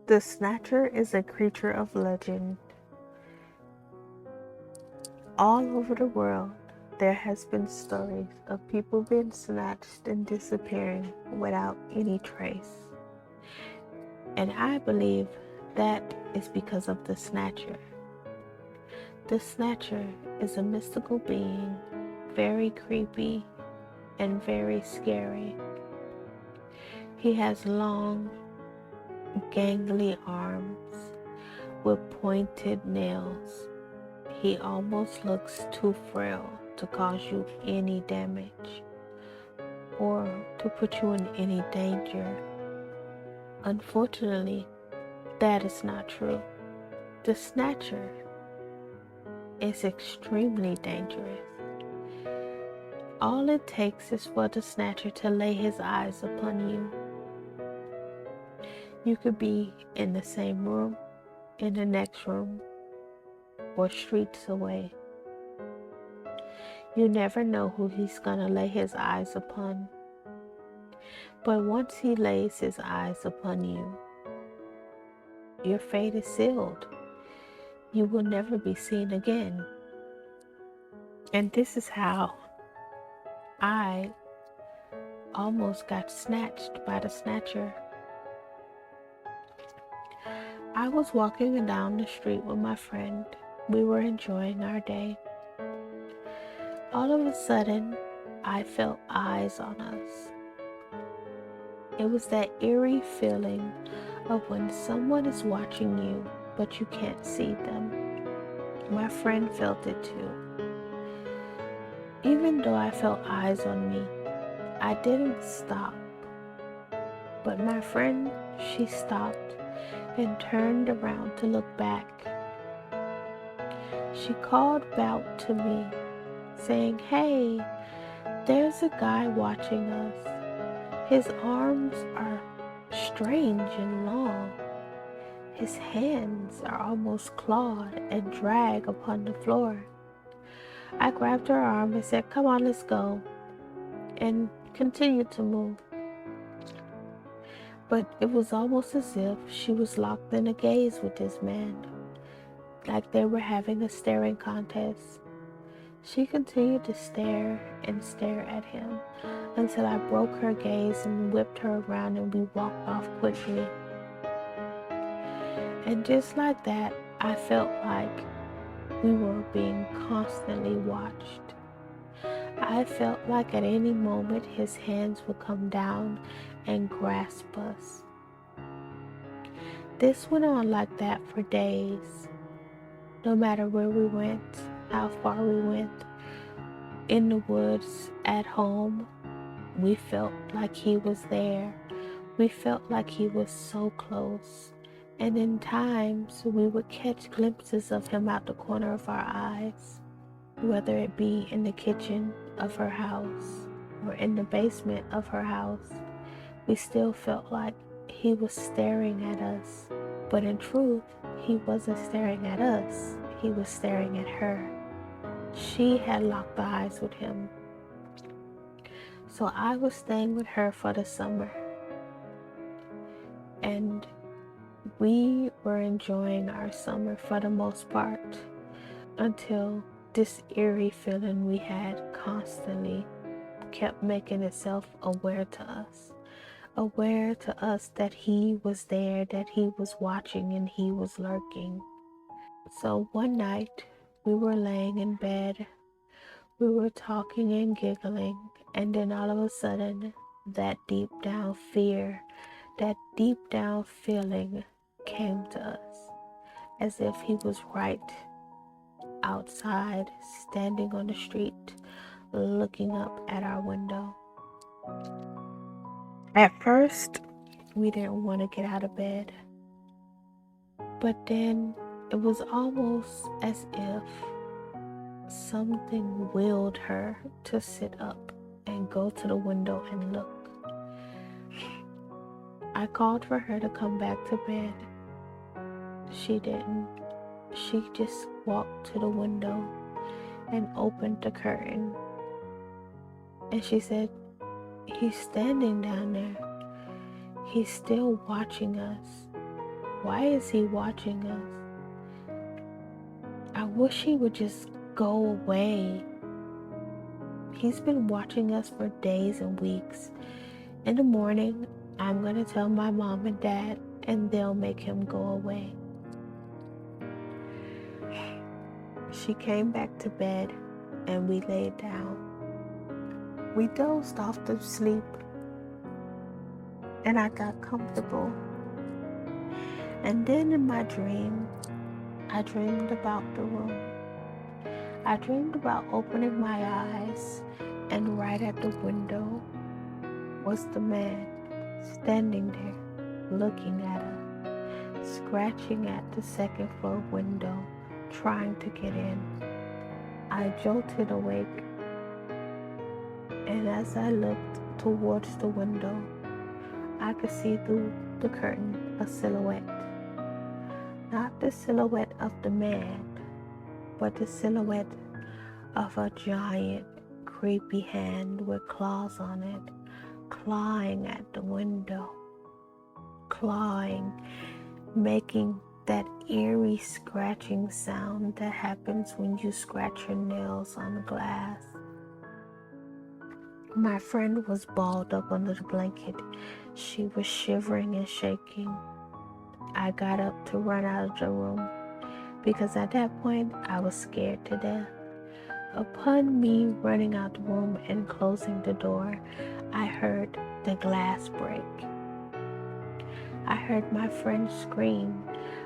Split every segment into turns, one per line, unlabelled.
The Snatcher is a creature of legend. All over the world, there has been stories of people being snatched and disappearing without any trace. And I believe that is because of the Snatcher. The Snatcher is a mystical being, very creepy and very scary. He has long, gangly arms with pointed nails. He almost looks too frail to cause you any damage or to put you in any danger. Unfortunately, that is not true. The Snatcher is extremely dangerous. All it takes is for the Snatcher to lay his eyes upon you. You could be in the same room, in the next room, or streets away. You never know who he's gonna lay his eyes upon. But once he lays his eyes upon you, your fate is sealed. You will never be seen again. And this is how I almost got snatched by the Snatcher. I was walking down the street with my friend. We were enjoying our day. All of a sudden, I felt eyes on us. It was that eerie feeling of when someone is watching you, but you can't see them. My friend felt it too. Even though I felt eyes on me, I didn't stop. But my friend, she stopped and turned around to look back. She called out to me, saying, "Hey, there's a guy watching us. His arms are strange and long. His hands are almost clawed and drag upon the floor." I grabbed her arm and said, "Come on, let's go," and continued to move. But it was almost as if she was locked in a gaze with this man, like they were having a staring contest. She continued to stare and stare at him until I broke her gaze and whipped her around and we walked off quickly. And just like that, I felt like we were being constantly watched. I felt like at any moment his hands would come down and grasp us. This went on like that for days. No matter where we went, how far we went, in the woods, at home, we felt like he was there. We felt like he was so close. And in times, we would catch glimpses of him out the corner of our eyes, whether it be in the kitchen of her house or in the basement of her house. We still felt like he was staring at us. But in truth, he wasn't staring at us. He was staring at her. She had locked eyes with him. So I was staying with her for the summer. And we were enjoying our summer for the most part until this eerie feeling we had constantly kept making itself aware to us that he was there, that he was watching and he was lurking. So one night we were laying in bed, we were talking and giggling, and then all of a sudden that deep down fear, that deep down feeling came to us as if he was right outside, standing on the street, looking up at our window. At first, we didn't want to get out of bed, but then it was almost as if something willed her to sit up and go to the window and look. I called for her to come back to bed. She didn't. She just walked to the window and opened the curtain. And she said, "He's standing down there. He's still watching us." Why is he watching us? I wish he would just go away. He's been watching us for days and weeks. In the morning, I'm going to tell my mom and dad, and they'll make him go away. She came back to bed, and we laid down. We dozed off to sleep, and I got comfortable. And then in my dream, I dreamed about the room. I dreamed about opening my eyes, and right at the window was the man standing there, looking at us, scratching at the second floor window, trying to get in. I jolted awake, and as I looked towards the window, I could see through the curtain a silhouette. Not the silhouette of the man, but the silhouette of a giant, creepy hand with claws on it, clawing at the window, clawing, making that eerie scratching sound that happens when you scratch your nails on the glass. My friend was balled up under the blanket. She was shivering and shaking. I got up to run out of the room because at that point I was scared to death. Upon me running out the room and closing the door, I heard the glass break. I heard my friend scream.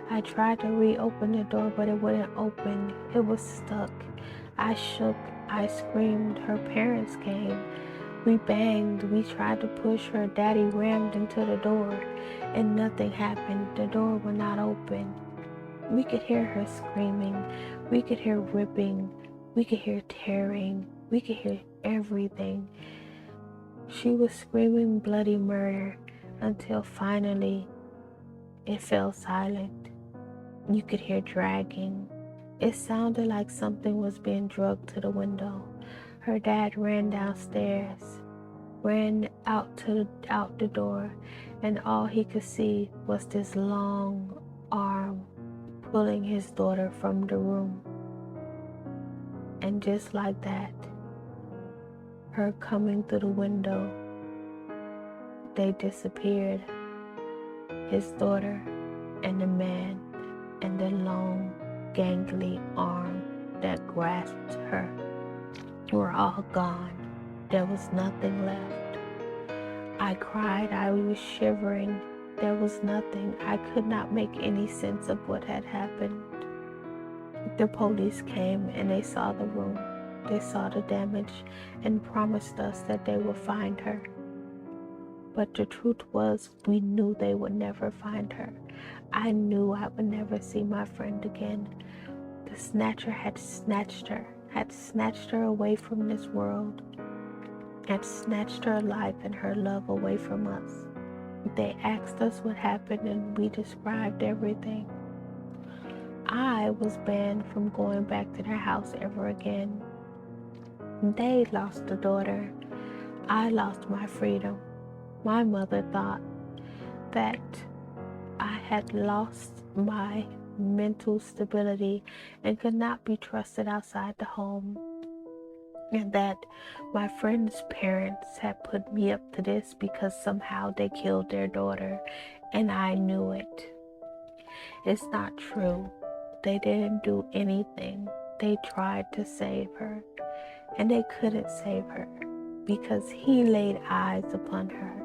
I tried to reopen the door, but it wouldn't open. It was stuck. I shook. I screamed. Her parents came. We banged. We tried to push her. Daddy rammed into the door, and nothing happened. The door would not open. We could hear her screaming. We could hear ripping. We could hear tearing. We could hear everything. She was screaming bloody murder until finally it fell silent. You could hear dragging. It sounded like something was being dragged to the window. Her dad ran downstairs, ran out the door, and all he could see was this long arm pulling his daughter from the room. And just like that, her coming through the window, they disappeared. His daughter and the man and the long, gangly arm that grasped her were all gone. There was nothing left. I cried. I was shivering. There was nothing. I could not make any sense of what had happened. The police came and they saw the room. They saw the damage and promised us that they would find her. But the truth was, we knew they would never find her. I knew I would never see my friend again. The snatcher had snatched her away from this world, had snatched her life and her love away from us. They asked us what happened and we described everything. I was banned from going back to their house ever again. They lost a daughter. I lost my freedom. My mother thought that I had lost my mental stability and could not be trusted outside the home, and that my friend's parents had put me up to this because somehow they killed their daughter, and I knew it. It's not true. They didn't do anything. They tried to save her, and they couldn't save her because he laid eyes upon her.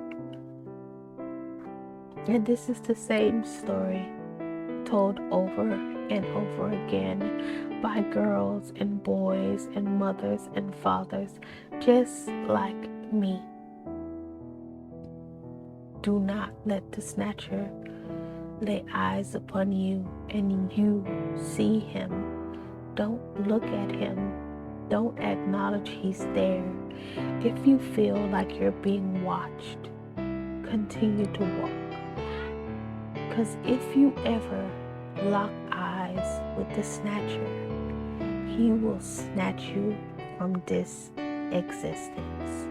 And this is the same story told over and over again by girls and boys and mothers and fathers just like me. Do not let the snatcher lay eyes upon you and you see him. Don't look at him. Don't acknowledge he's there. If you feel like you're being watched, continue to walk. Because if you ever lock eyes with the snatcher, he will snatch you from this existence.